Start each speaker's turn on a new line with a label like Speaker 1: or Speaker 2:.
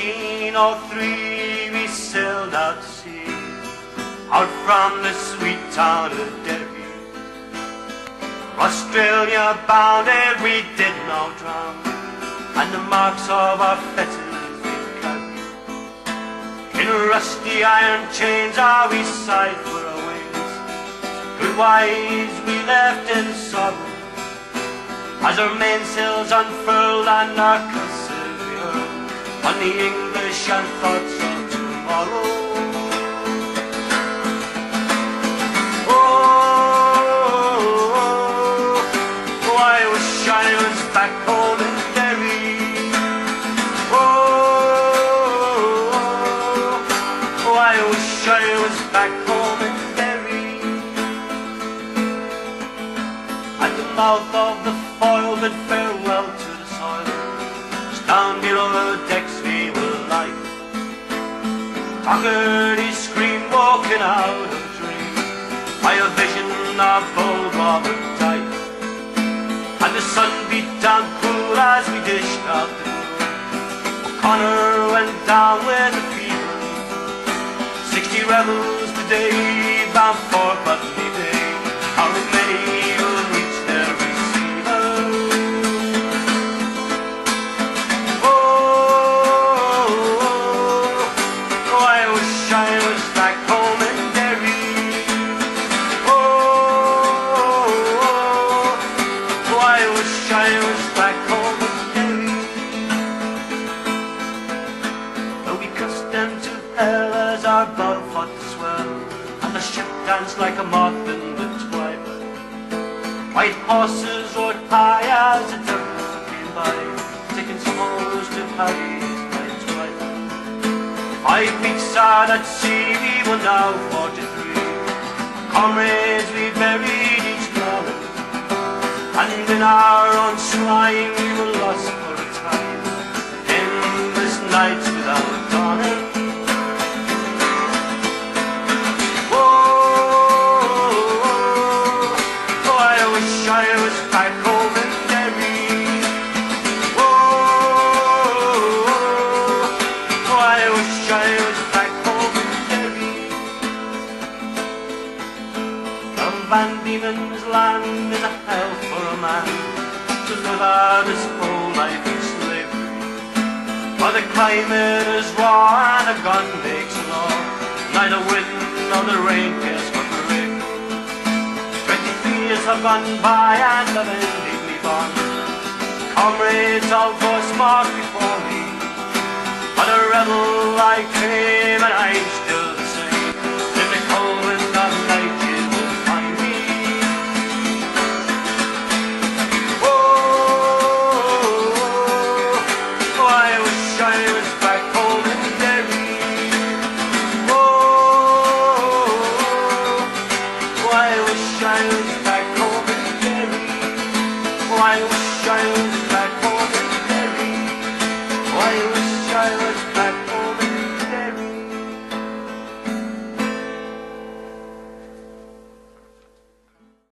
Speaker 1: 1803 we sailed out to sea, out from the sweet town of Derby. Australia bound we did not drown, and the marks of our fetters we'd carry. In rusty iron chains we sighed for our wings, good wives we left in sorrow, as our mainsails unfurled and our curses we hurled on the English and thoughts of tomorrow. Oh, I wish I was back home in Derry. Oh, I wish I was back home in Derry. At the mouth of the foil bid farewell to the soil, down below the decks we will lie. Doherty screamed walking out of dream by a vision of old Robert died. And the sun beat down cool as we dished out the moon. O'Connor went down with a fever, 60 rebels today bound for Putney Bay. How many will reach their receiver? Oh, I wish I was back home in Derry. Oh, I wish I was back home in Derry. Though we cussed them to hell as our bow fought to swell, and the ship danced like a moth in the twilight. White horses rode high as the devils came by, taking souls to Paris by twilight. 5 weeks out at sea we were now 43. Comrades we buried each morning, and in our own swine we were lost for a time. Endless nights without dawning. Oh, I wish I was back home in Derry. Oh, I wish I was back home in Derry. From Van Diemen's land is a hell for a man to live out his whole life in slavery. For the climate is raw and a gun makes a law, neither wind nor the rain cares for the rig. 23 years have gone by and I've ended me bond. Comrades all voice marked before me, but a rebel I came and I